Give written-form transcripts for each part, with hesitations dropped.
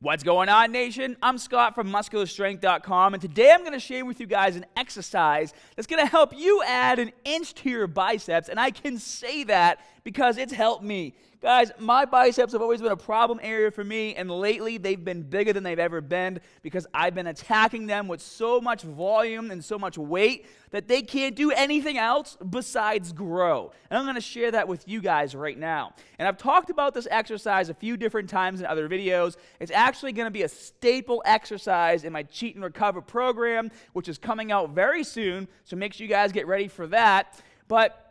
What's going on, nation? I'm Scott from MuscularStrength.com, and today I'm going to share with you guys an exercise that's going to help you add an inch to your biceps, and I can say that because it's helped me. Guys, my biceps have always been a problem area for me, and lately they've been bigger than they've ever been because I've been attacking them with so much volume and so much weight that they can't do anything else besides grow. And I'm going to share that with you guys right now. And I've talked about this exercise a few different times in other videos. It's actually going to be a staple exercise in my Cheat and Recover program, which is coming out very soon, so make sure you guys get ready for that. But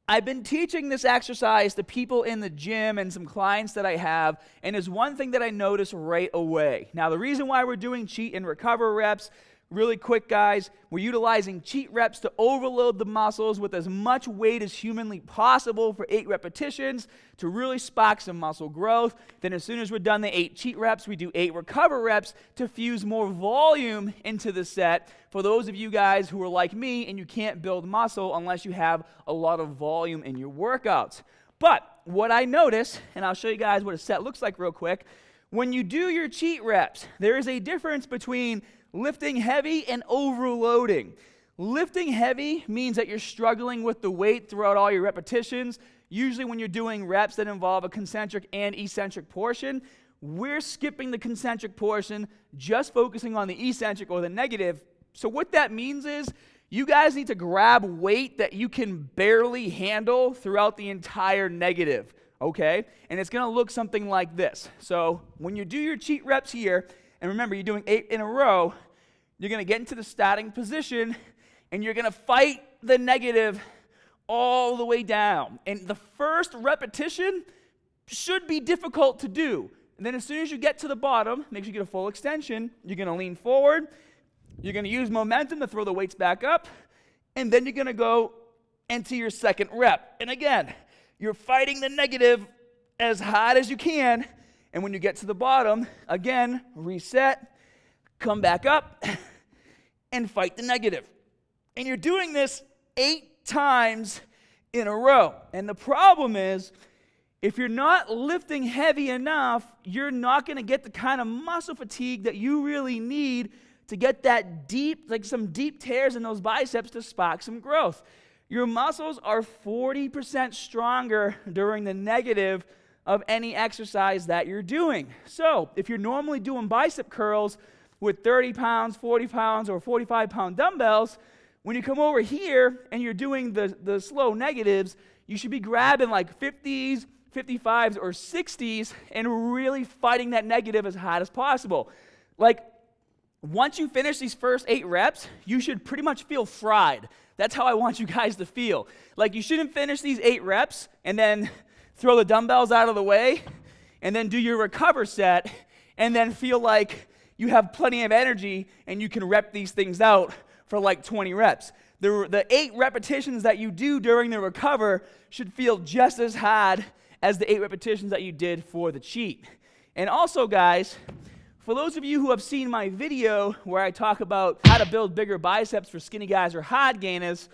I've been teaching this exercise to people in the gym and some clients that I have, and there's one thing that I notice right away. Now, the reason why we're doing cheat and recover reps, really quick, guys, we're utilizing cheat reps to overload the muscles with as much weight as humanly possible for 8 repetitions to really spark some muscle growth. Then as soon as we're done the 8 cheat reps, we do 8 recover reps to fuse more volume into the set for those of you guys who are like me and you can't build muscle unless you have a lot of volume in your workouts. But what I notice, and I'll show you guys what a set looks like real quick, when you do your cheat reps, there is a difference between lifting heavy and overloading. Lifting heavy means that you're struggling with the weight throughout all your repetitions. Usually when you're doing reps that involve a concentric and eccentric portion, we're skipping the concentric portion, just focusing on the eccentric or the negative. So what that means is you guys need to grab weight that you can barely handle throughout the entire negative, okay? And it's gonna look something like this. So when you do your cheat reps here, and remember, you're doing 8 in a row, you're going to get into the starting position, and you're going to fight the negative all the way down. And the first repetition should be difficult to do. And then as soon as you get to the bottom, make sure you get a full extension, you're going to lean forward, you're going to use momentum to throw the weights back up, and then you're going to go into your second rep. And again, you're fighting the negative as hard as you can. And when you get to the bottom, again, reset, come back up, and fight the negative. And you're doing this 8 times in a row. And the problem is, if you're not lifting heavy enough, you're not going to get the kind of muscle fatigue that you really need to get that deep, like some deep tears in those biceps to spark some growth. Your muscles are 40% stronger during the negative of any exercise that you're doing. So if you're normally doing bicep curls with 30 pounds, 40 pounds, or 45-pound dumbbells, when you come over here and you're doing the slow negatives, you should be grabbing like 50s, 55s, or 60s and really fighting that negative as hard as possible. Like, once you finish these first 8 reps, you should pretty much feel fried. That's how I want you guys to feel. Like, you shouldn't finish these 8 reps and then throw the dumbbells out of the way, and then do your recover set, and then feel like you have plenty of energy and you can rep these things out for like 20 reps. The 8 repetitions that you do during the recover should feel just as hard as the 8 repetitions that you did for the cheat. And also, guys, for those of you who have seen my video where I talk about how to build bigger biceps for skinny guys or hard gainers,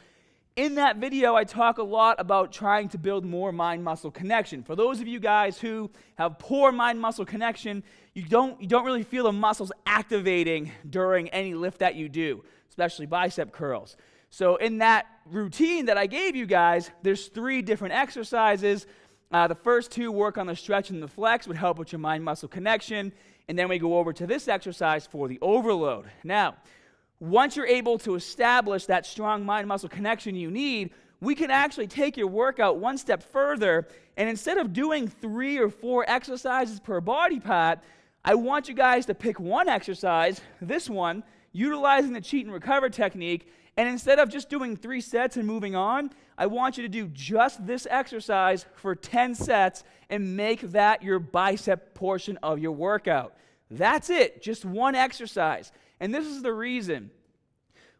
in that video, I talk a lot about trying to build more mind-muscle connection. For those of you guys who have poor mind-muscle connection, you don't really feel the muscles activating during any lift that you do, especially bicep curls. So in that routine that I gave you guys, there's 3 different exercises. The first 2 work on the stretch and the flex, would help with your mind-muscle connection, and then we go over to this exercise for the overload. Now, once you're able to establish that strong mind-muscle connection you need, we can actually take your workout one step further, and instead of doing 3 or 4 exercises per body part, I want you guys to pick one exercise, this one, utilizing the cheat and recover technique, and instead of just doing 3 sets and moving on, I want you to do just this exercise for 10 sets and make that your bicep portion of your workout. That's it, just one exercise. And this is the reason.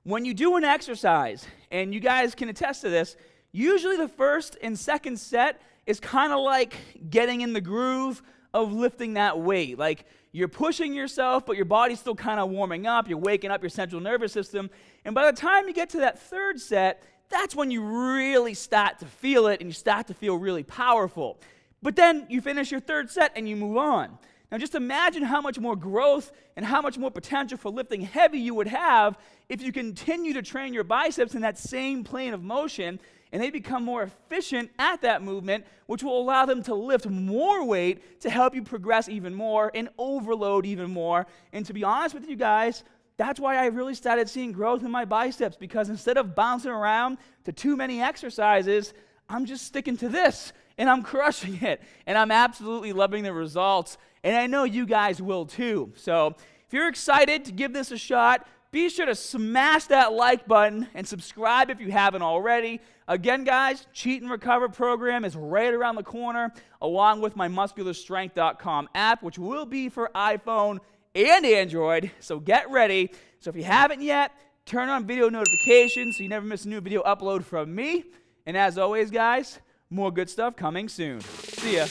When you do an exercise, and you guys can attest to this, usually the first and second set is kind of like getting in the groove of lifting that weight. Like, you're pushing yourself, but your body's still kind of warming up. You're waking up your central nervous system. And by the time you get to that third set, that's when you really start to feel it, and you start to feel really powerful. But then you finish your third set, and you move on. Now just imagine how much more growth and how much more potential for lifting heavy you would have if you continue to train your biceps in that same plane of motion and they become more efficient at that movement, which will allow them to lift more weight to help you progress even more and overload even more. And to be honest with you guys, that's why I really started seeing growth in my biceps, because instead of bouncing around to too many exercises, I'm just sticking to this and I'm crushing it. And I'm absolutely loving the results. And I know you guys will too. So if you're excited to give this a shot, be sure to smash that like button and subscribe if you haven't already. Again, guys, Cheat and Recover program is right around the corner, along with my MuscularStrength.com app, which will be for iPhone and Android. So get ready. So if you haven't yet, turn on video notifications so you never miss a new video upload from me. And as always, guys, more good stuff coming soon. See ya.